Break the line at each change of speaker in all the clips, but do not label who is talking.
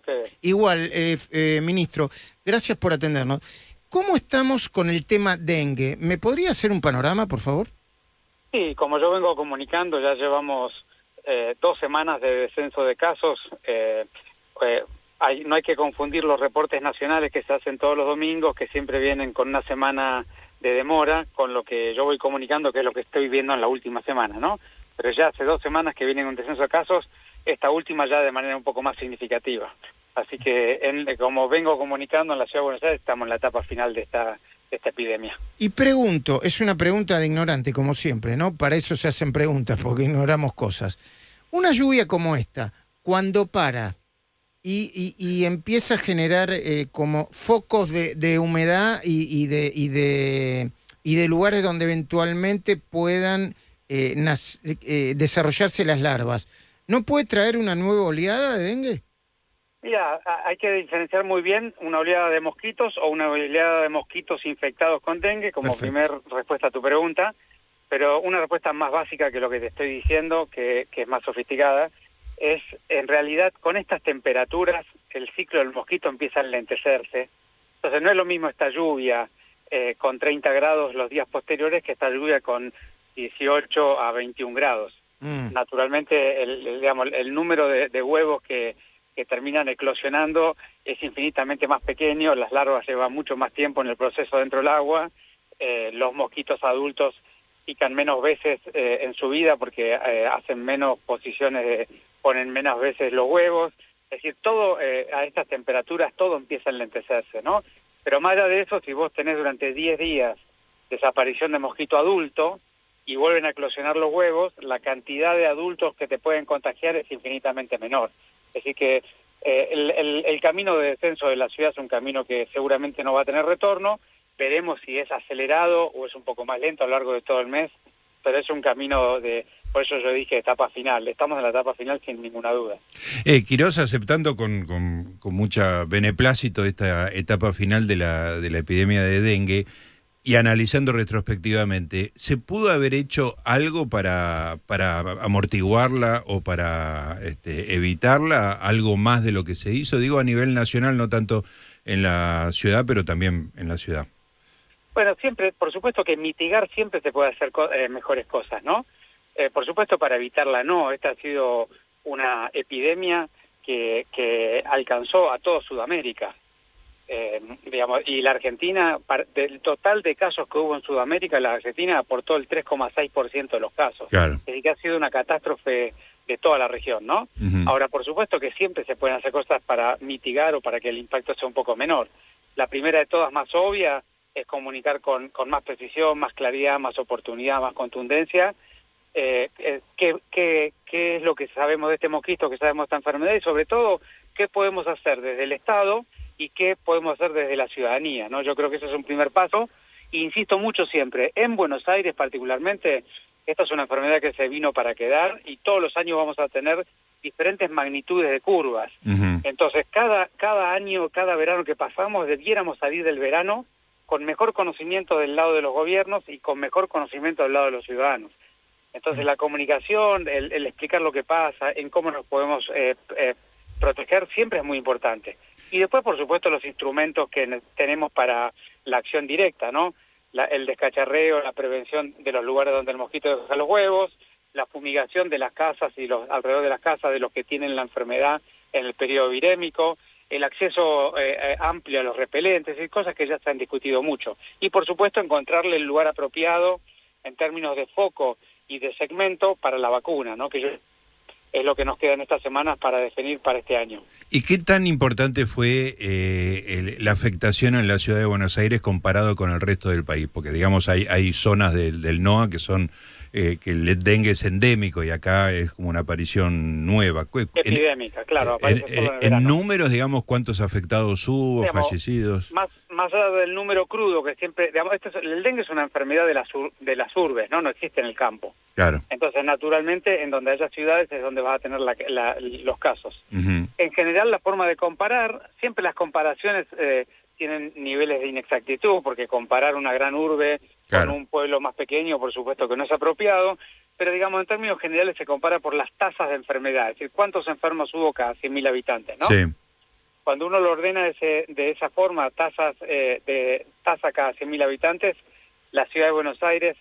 ustedes?
Igual, ministro, gracias por atendernos. ¿Cómo estamos con el tema dengue? ¿Me podría hacer un panorama, por favor?
Sí, como yo vengo comunicando, ya llevamos 2 semanas de descenso de casos. No hay que confundir los reportes nacionales que se hacen todos los domingos, que siempre vienen con una semana de demora, con lo que yo voy comunicando, que es lo que estoy viendo en la última semana, ¿no? Pero ya hace 2 semanas que vienen un descenso de casos, esta última ya de manera un poco más significativa. Así que, como vengo comunicando, en la Ciudad de Buenos Aires estamos en la etapa final de esta epidemia.
Y pregunto, es una pregunta de ignorante, como siempre, ¿no? Para eso se hacen preguntas, porque ignoramos cosas. Una lluvia como esta, cuando para y empieza a generar como focos de humedad y de lugares donde eventualmente puedan desarrollarse las larvas, ¿no puede traer una nueva oleada de dengue?
Mira, hay que diferenciar muy bien una oleada de mosquitos o una oleada de mosquitos infectados con dengue, como primer respuesta a tu pregunta, pero una respuesta más básica que lo que te estoy diciendo, que es más sofisticada, es en realidad con estas temperaturas el ciclo del mosquito empieza a enlentecerse. Entonces no es lo mismo esta lluvia con 30 grados los días posteriores que esta lluvia con 18 a 21 grados. Naturalmente el número de huevos que terminan eclosionando es infinitamente más pequeño, las larvas llevan mucho más tiempo en el proceso dentro del agua, los mosquitos adultos pican menos veces en su vida porque hacen menos posiciones, ponen menos veces los huevos, es decir, todo a estas temperaturas todo empieza a enlentecerse, ¿no? Pero más allá de eso, si vos tenés durante 10 días desaparición de mosquito adulto y vuelven a eclosionar los huevos, la cantidad de adultos que te pueden contagiar es infinitamente menor. Es decir que el camino de descenso de la ciudad es un camino que seguramente no va a tener retorno. Veremos si es acelerado o es un poco más lento a lo largo de todo el mes, pero es un camino por eso yo dije etapa final. Estamos en la etapa final sin ninguna duda.
Quirós, aceptando con mucha beneplácito esta etapa final de la epidemia de dengue, y analizando retrospectivamente, ¿se pudo haber hecho algo para amortiguarla o para evitarla? ¿Algo más de lo que se hizo? Digo, a nivel nacional, no tanto en la ciudad, pero también en la ciudad.
Bueno, siempre, por supuesto que mitigar siempre se puede hacer mejores cosas, ¿no? Por supuesto para evitarla no. Esta ha sido una epidemia que alcanzó a toda Sudamérica. Digamos, y la Argentina, del total de casos que hubo en Sudamérica, la Argentina aportó el 3,6% de los casos.
Claro.
Es decir, que ha sido una catástrofe de toda la región, ¿no? Ahora, por supuesto que siempre se pueden hacer cosas para mitigar o para que el impacto sea un poco menor. La primera de todas, más obvia, es comunicar con más precisión, más claridad, más oportunidad, más contundencia, qué es lo que sabemos de este mosquito, qué sabemos de esta enfermedad y sobre todo, qué podemos hacer desde el Estado y qué podemos hacer desde la ciudadanía, ¿no? Yo creo que ese es un primer paso. E insisto mucho siempre, en Buenos Aires particularmente, esta es una enfermedad que se vino para quedar y todos los años vamos a tener diferentes magnitudes de curvas. Entonces, cada año, cada verano que pasamos, debiéramos salir del verano con mejor conocimiento del lado de los gobiernos y con mejor conocimiento del lado de los ciudadanos. Entonces, la comunicación, el explicar lo que pasa, en cómo nos podemos proteger, siempre es muy importante. Y después, por supuesto, los instrumentos que tenemos para la acción directa, ¿no? El descacharreo, la prevención de los lugares donde el mosquito deja los huevos, la fumigación de las casas y alrededor de las casas de los que tienen la enfermedad en el periodo virémico, el acceso amplio a los repelentes y cosas que ya se han discutido mucho. Y, por supuesto, encontrarle el lugar apropiado en términos de foco y de segmento para la vacuna, ¿no? Que es lo que nos queda en estas semanas para definir para este año.
¿Y qué tan importante fue la afectación en la ciudad de Buenos Aires comparado con el resto del país? Porque, digamos, hay zonas del NOA que son que el dengue es endémico y acá es como una aparición nueva.
Epidémica, claro. Aparece solo en el verano.
En números, digamos, ¿cuántos afectados hubo,
digamos,
fallecidos?
Más allá del número crudo que siempre, digamos, el dengue es una enfermedad de las urbes, ¿no? No existe en el campo.
Claro.
Entonces, naturalmente, en donde haya ciudades es donde vas a tener los casos. En general, la forma de comparar, siempre las comparaciones tienen niveles de inexactitud, porque comparar una gran urbe con un pueblo más pequeño, por supuesto que no es apropiado, pero digamos, en términos generales se compara por las tasas de enfermedad, es decir, cuántos enfermos hubo cada 100.000 habitantes, ¿no?
Sí.
cuando uno lo ordena de esa forma, tasa cada 100.000 habitantes, la ciudad de Buenos Aires,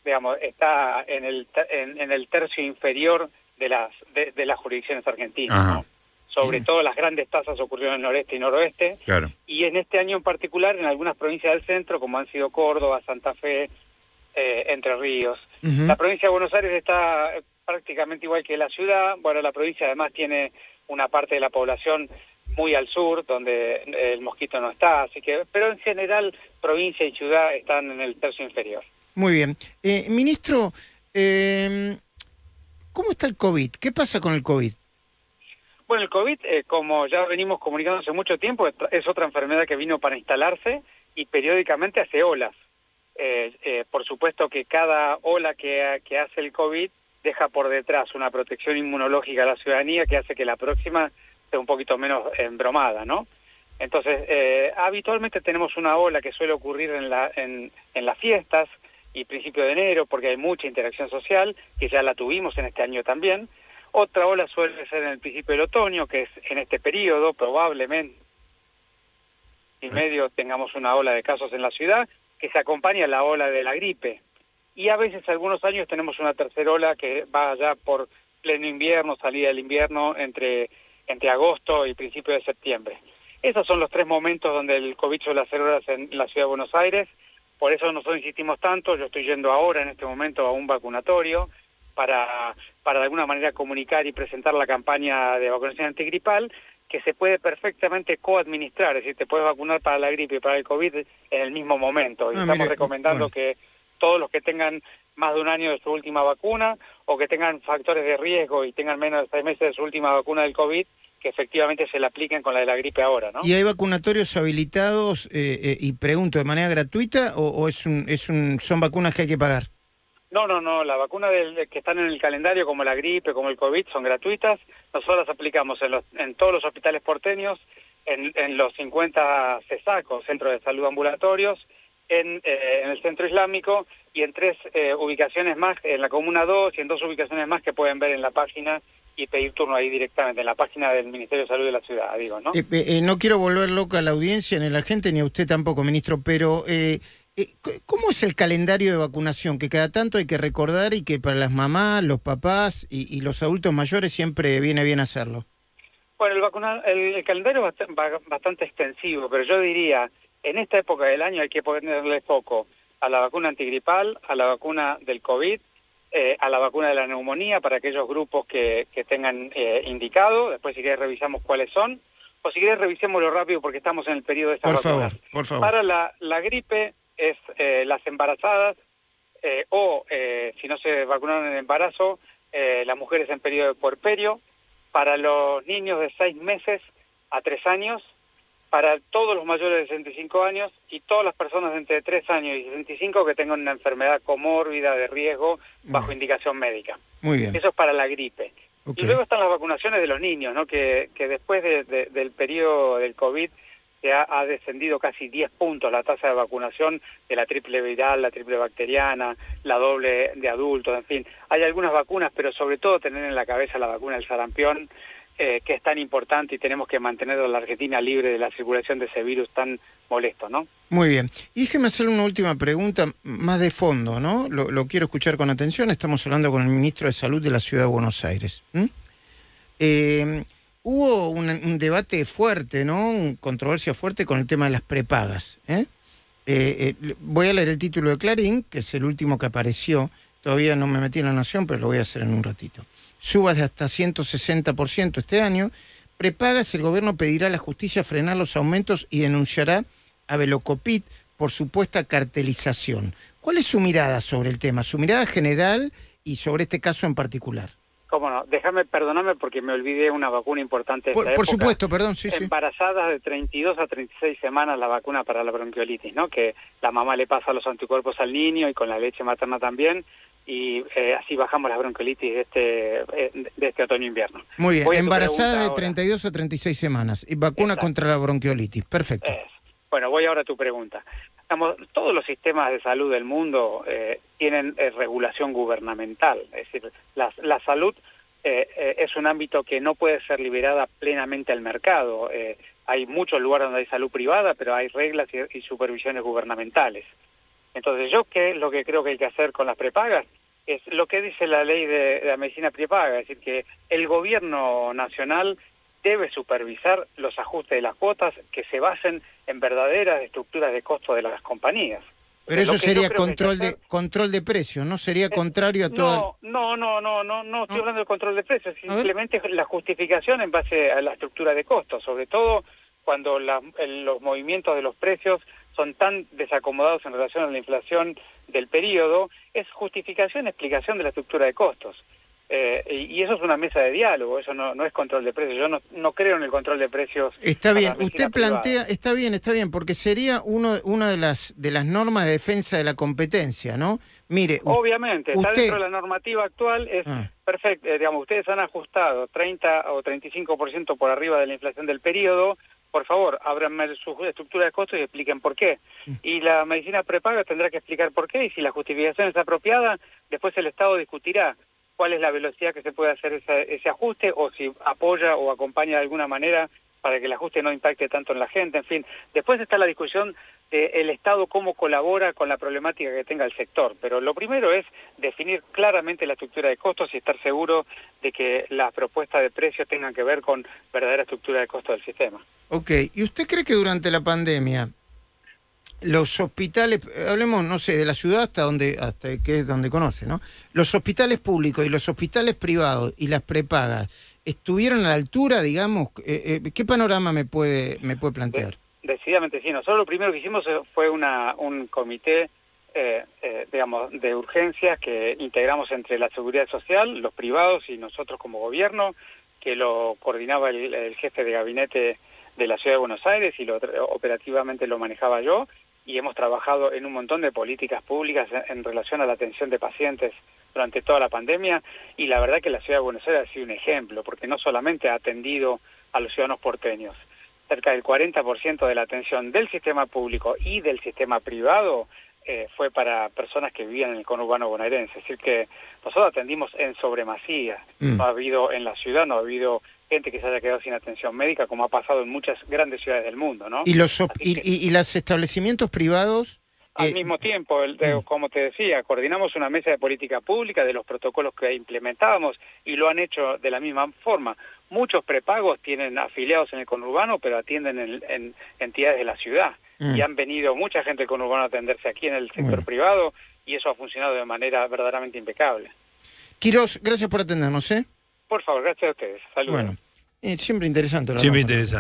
digamos, está en el tercio inferior de las jurisdicciones argentinas, ¿no? Sobre todo las grandes tasas ocurrieron en el noreste y noroeste, y en este año en particular en algunas provincias del centro, como han sido Córdoba, Santa Fe, Entre Ríos. La provincia de Buenos Aires está prácticamente igual que la ciudad. Bueno, la provincia además tiene una parte de la población muy al sur, donde el mosquito no está, así que, pero en general provincia y ciudad están en el tercio inferior.
Muy bien. Ministro, ¿cómo está el COVID? ¿Qué pasa con el COVID?
Bueno, el COVID, como ya venimos comunicando hace mucho tiempo, es otra enfermedad que vino para instalarse y periódicamente hace olas. Por supuesto que cada ola que hace el COVID deja por detrás una protección inmunológica a la ciudadanía que hace que la próxima sea un poquito menos embromada, ¿no? Entonces, habitualmente tenemos una ola que suele ocurrir en las fiestas y principio de enero, porque hay mucha interacción social, que ya la tuvimos en este año también. Otra ola suele ser en el principio del otoño, que es en este periodo, probablemente y medio tengamos una ola de casos en la ciudad, que se acompaña a la ola de la gripe. Y a veces, algunos años, tenemos una tercera ola que va ya por pleno invierno, salida del invierno, entre agosto y principio de septiembre. Esos son los tres momentos donde el COVID suele hacer olas en la ciudad de Buenos Aires. Por eso nosotros insistimos tanto. Yo estoy yendo ahora, en este momento, a un vacunatorio para de alguna manera comunicar y presentar la campaña de vacunación antigripal, que se puede perfectamente coadministrar, es decir, te puedes vacunar para la gripe y para el COVID en el mismo momento. Y estamos recomendando que todos los que tengan más de un año de su última vacuna o que tengan factores de riesgo y tengan menos de 6 meses de su última vacuna del COVID, que efectivamente se la apliquen con la de la gripe ahora, ¿no?
¿Y hay vacunatorios habilitados, y pregunto, de manera gratuita o son vacunas que hay que pagar?
No, la vacuna que están en el calendario, como la gripe, como el COVID, son gratuitas. Nosotros las aplicamos en todos los hospitales porteños, en los 50 CESAC, Centros de Salud Ambulatorios, en el Centro Islámico y en 3 ubicaciones más, en la Comuna 2 y en 2 ubicaciones más que pueden ver en la página y pedir turno ahí directamente, en la página del Ministerio de Salud de la ciudad, digo, ¿no?
No quiero volver loca a la audiencia, ni a la gente, ni a usted tampoco, ministro, pero ¿cómo es el calendario de vacunación? Que cada tanto hay que recordar y que para las mamás, los papás y los adultos mayores siempre viene bien hacerlo.
Bueno, el calendario es bastante extensivo, pero yo diría, en esta época del año hay que ponerle foco a la vacuna antigripal, a la vacuna del COVID, a la vacuna de la neumonía para aquellos grupos que tengan indicado. Después, si querés, revisamos cuáles son, o si querés, revisémoslo rápido porque estamos en el periodo de estas vacunas.
Por favor.
Para la gripe es las embarazadas o, si no se vacunaron en embarazo, las mujeres en periodo de puerperio. Para los niños de 6 meses a 3 años, para todos los mayores de 65 años y todas las personas de entre 3 años y 65 que tengan una enfermedad comórbida de riesgo bajo indicación médica.
Muy bien.
Eso es para la gripe.
Okay.
Y luego están las vacunaciones de los niños, ¿no? Que después del periodo del COVID se ha descendido casi 10 puntos la tasa de vacunación de la triple viral, la triple bacteriana, la doble de adultos, en fin. Hay algunas vacunas, pero sobre todo tener en la cabeza la vacuna del sarampión, que es tan importante y tenemos que mantener a la Argentina libre de la circulación de ese virus tan molesto, ¿no?
Muy bien. Y déjeme hacerle una última pregunta más de fondo, ¿no? Lo quiero escuchar con atención. Estamos hablando con el ministro de Salud de la Ciudad de Buenos Aires. Hubo un debate fuerte, ¿no? Una controversia fuerte con el tema de las prepagas. Voy a leer el título de Clarín, que es el último que apareció. Todavía no me metí en La Nación, pero lo voy a hacer en un ratito. Subas de hasta 160% este año. Prepagas, el gobierno pedirá a la justicia frenar los aumentos y denunciará a Velocopit por supuesta cartelización. ¿Cuál es su mirada sobre el tema? Su mirada general y sobre este caso en particular.
Cómo no, perdóname porque me olvidé una vacuna importante de esta época.
Por supuesto, perdón, sí.
Embarazadas de 32 a 36 semanas la vacuna para la bronquiolitis, ¿no? Que la mamá le pasa los anticuerpos al niño y con la leche materna también, y así bajamos la bronquiolitis de este otoño-invierno.
Muy bien, embarazada de 32 a 36 semanas y vacuna contra la bronquiolitis, perfecto.
Bueno, voy ahora a tu pregunta. Todos los sistemas de salud del mundo tienen regulación gubernamental, es decir, la salud es un ámbito que no puede ser liberada plenamente al mercado. Hay muchos lugares donde hay salud privada, pero hay reglas y supervisiones gubernamentales. Entonces, yo qué es lo que creo que hay que hacer con las prepagas, es lo que dice la ley de la medicina prepaga, es decir, que el gobierno nacional debe supervisar los ajustes de las cuotas que se basen en verdaderas estructuras de costo de las compañías.
Pero eso sería control de precios, ¿no? Sería contrario a todo...
No estoy hablando de control de precios, simplemente la justificación en base a la estructura de costos, sobre todo cuando los movimientos de los precios son tan desacomodados en relación a la inflación del periodo, es justificación, explicación de la estructura de costos. Y eso es una mesa de diálogo, eso no es control de precios. Yo no creo en el control de precios.
Está bien, usted plantea, está bien, porque sería una de las normas de defensa de la competencia, ¿no? Mire,
obviamente, está dentro de la normativa actual, es perfecto, digamos, ustedes han ajustado 30 o 35% por arriba de la inflación del periodo. Por favor, ábranme su estructura de costos y expliquen por qué. Y la medicina prepaga tendrá que explicar por qué, y si la justificación es apropiada, después el Estado discutirá cuál es la velocidad que se puede hacer ese ajuste, o si apoya o acompaña de alguna manera para que el ajuste no impacte tanto en la gente. En fin, después está la discusión del Estado cómo colabora con la problemática que tenga el sector. Pero lo primero es definir claramente la estructura de costos y estar seguro de que las propuestas de precios tengan que ver con verdadera estructura de costos del sistema.
Ok, ¿y usted cree que durante la pandemia los hospitales, hablemos, no sé, de la ciudad hasta que es donde conoce, ¿no? Los hospitales públicos y los hospitales privados y las prepagas estuvieron a la altura, digamos? ¿Qué panorama me puede plantear?
Decididamente sí. Nosotros lo primero que hicimos fue un comité, digamos, de urgencias que integramos entre la Seguridad Social, los privados y nosotros como gobierno, que lo coordinaba el jefe de gabinete de la Ciudad de Buenos Aires y operativamente lo manejaba yo, y hemos trabajado en un montón de políticas públicas en relación a la atención de pacientes durante toda la pandemia, y la verdad que la Ciudad de Buenos Aires ha sido un ejemplo, porque no solamente ha atendido a los ciudadanos porteños, cerca del 40% de la atención del sistema público y del sistema privado fue para personas que vivían en el conurbano bonaerense, es decir que nosotros atendimos en sobremasía, no ha habido en la ciudad, no ha habido gente que se haya quedado sin atención médica, como ha pasado en muchas grandes ciudades del mundo, ¿no?
¿Y los establecimientos privados?
Al mismo tiempo, como te decía, coordinamos una mesa de política pública de los protocolos que implementábamos y lo han hecho de la misma forma. Muchos prepagos tienen afiliados en el conurbano, pero atienden en entidades de la ciudad. Y han venido mucha gente del conurbano a atenderse aquí en el sector privado, y eso ha funcionado de manera verdaderamente impecable.
Quirós, gracias por atendernos, ¿eh?
Por favor, gracias a ustedes. Saludos.
Bueno, siempre interesante.
Siempre interesante.